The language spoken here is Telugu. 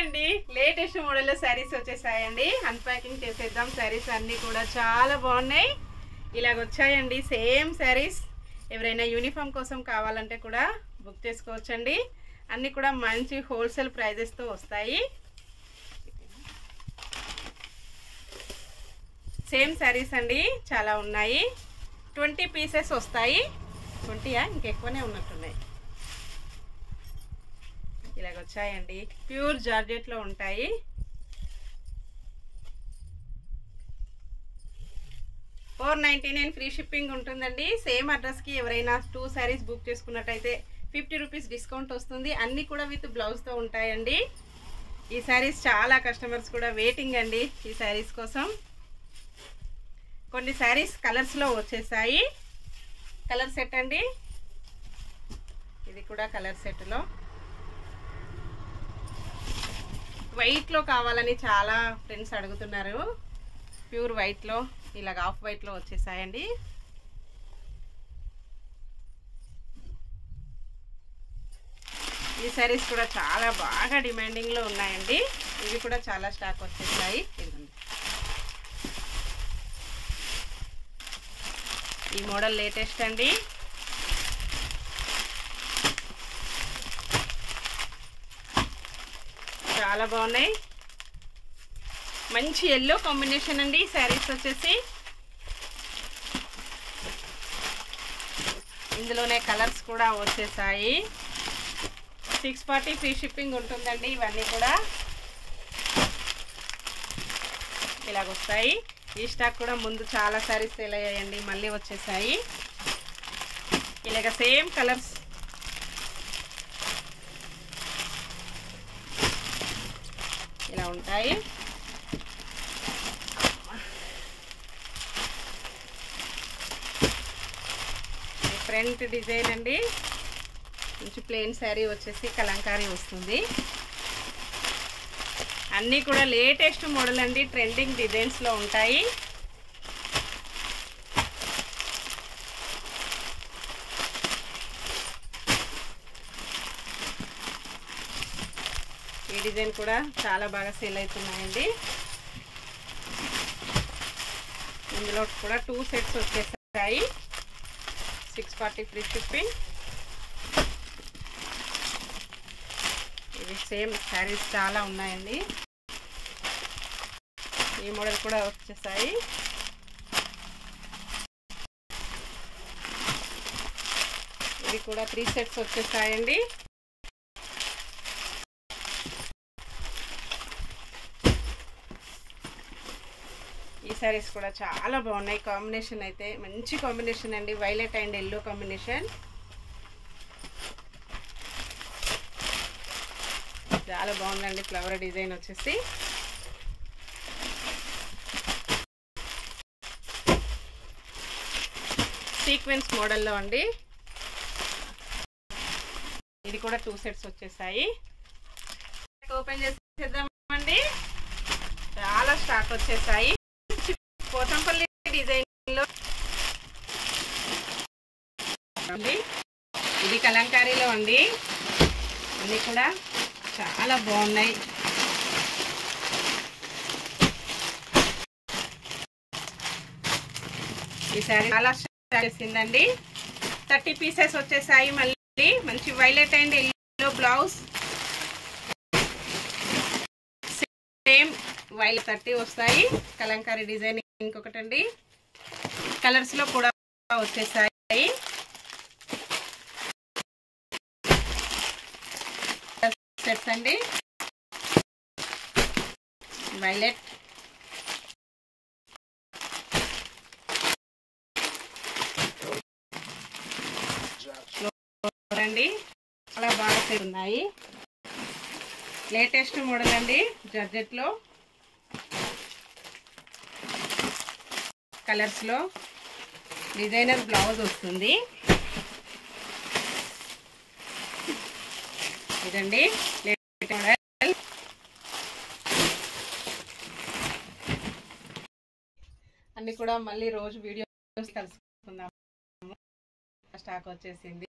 అండి, లేటెస్ట్ మోడల్ లో సారీస్ వచ్చేసాయండి. అన్పాకింగ్ చేసేద్దాం. సారీస్ అన్నీ కూడా చాలా బాగున్నాయి. ఇలాగ వచ్చాయండి సేమ్ సారీస్. ఎవరైనా యూనిఫామ్ కోసం కావాలంటే కూడా బుక్ చేసుకోవచ్చండి. అన్నీ కూడా మంచి హోల్సేల్ ప్రైజెస్తో వస్తాయి. సేమ్ సారీస్ అండి, చాలా ఉన్నాయి. 20 పీసెస్ వస్తాయి. 20యా ఇంకెక్కువనే ఉన్నట్టున్నాయి. ఇలాగ వచ్చాయండి, ప్యూర్ జార్జెట్లో ఉంటాయి. $499 ఫ్రీ షిప్పింగ్ ఉంటుందండి. సేమ్ అడ్రస్కి ఎవరైనా 2 సారీస్ బుక్ చేసుకున్నట్టయితే 50 రూపీస్ డిస్కౌంట్ వస్తుంది. అన్నీ కూడా విత్ బ్లౌజ్తో ఉంటాయండి. ఈ సారీస్ చాలా కస్టమర్స్ కూడా వెయిటింగ్ అండి ఈ సారీస్ కోసం. కొన్ని సారీస్ కలర్స్లో వచ్చేసాయి. కలర్ సెట్ అండి, ఇది కూడా కలర్ సెట్లో. వైట్లో కావాలని చాలా ఫ్రెండ్స్ అడుగుతున్నారు. ప్యూర్ వైట్లో, ఇలాగ ఆఫ్ వైట్లో వచ్చేసాయండి. ఈ సారీస్ కూడా చాలా బాగా డిమాండింగ్లో ఉన్నాయండి. ఇవి కూడా చాలా స్టాక్ వచ్చేసాయి. ఈ మోడల్ లేటెస్ట్ అండి. చాలా బాగున్నాయి. మంచి ఎల్లో కాంబినేషన్ అండి శారీస్ వచ్చేసి. ఇందులోనే కలర్స్ కూడా వచ్చేసాయి. 640 ఫ్రీ షిప్పింగ్ ఉంటుందండి. ఇవన్నీ కూడా ఇలాగ వస్తాయి. ఈ స్టాక్ కూడా ముందు చాలా సారీస్ సేల్ అయ్యాయండి, మళ్ళీ వచ్చేసాయి. ఇలాగ సేమ్ కలర్స్ ఇలా ఉంటాయి. ఫ్రంట్ డిజైన్ అండి, మంచి ప్లెయిన్ శారీ వచ్చేసి కలంకారీ వస్తుంది. అన్నీ కూడా లేటెస్ట్ మోడల్ అండి, ట్రెండింగ్ డిజైన్స్లో ఉంటాయి. ఈ డిజైన్ కూడా చాలా బాగా సేల్ అవుతున్నాయండి. ఇందులో కూడా 2 సెట్స్ వచ్చేసాయి. 640 ఫ్రీ షిప్పింగ్. ఇవి సేమ్ శారీస్ చాలా ఉన్నాయండి. ఈ మోడల్ కూడా వచ్చేసాయి. ఇవి కూడా 3 సెట్స్ వచ్చేసాయండి. ఈ సారీస్ కూడా చాలా బాగున్నాయి. కాంబినేషన్ అయితే మంచి కాంబినేషన్ అండి, వైలెట్ అండ్ ఎల్లో కాంబినేషన్. చాలా బాగుందండి. ఫ్లవర్ డిజైన్ వచ్చేసి సీక్వెన్స్ మోడల్లో అండి. ఇది కూడా 2 సెట్స్ వచ్చేసాయి. ఓపెన్ చేసేద్దామండి. చాలా స్టాక్ వచ్చేసాయి. పోతంపల్లి డిజైన్లో అండి, ఇది కలంకారీలో అండి. అన్నీ కూడా చాలా బాగున్నాయి. ఈ సారీ చాలా స్టాక్ చేసిందండి. 30 పీసెస్ వచ్చేసాయి. మళ్ళీ మంచి violet and yellow blouse, same violet 30 వస్తాయి. కలంకారీ డిజైన్ ఇంకొకటండి. కలర్స్లో కూడా వచ్చేసాయి. సెట్స్ అండి, వైలెట్, అండి చాలా బాగా ఉన్నాయి. లేటెస్ట్ మోడల్ అండి, జార్జెట్లో కలర్స్లో డిజైనర్ బ్లౌజ్ వస్తుంది. ఇదండి లేటెస్ట్ మోడల్. అన్నీ కూడా మళ్ళీ రోజు వీడియోస్ తెలుసుకుందాం. స్టాక్ వచ్చేసింది.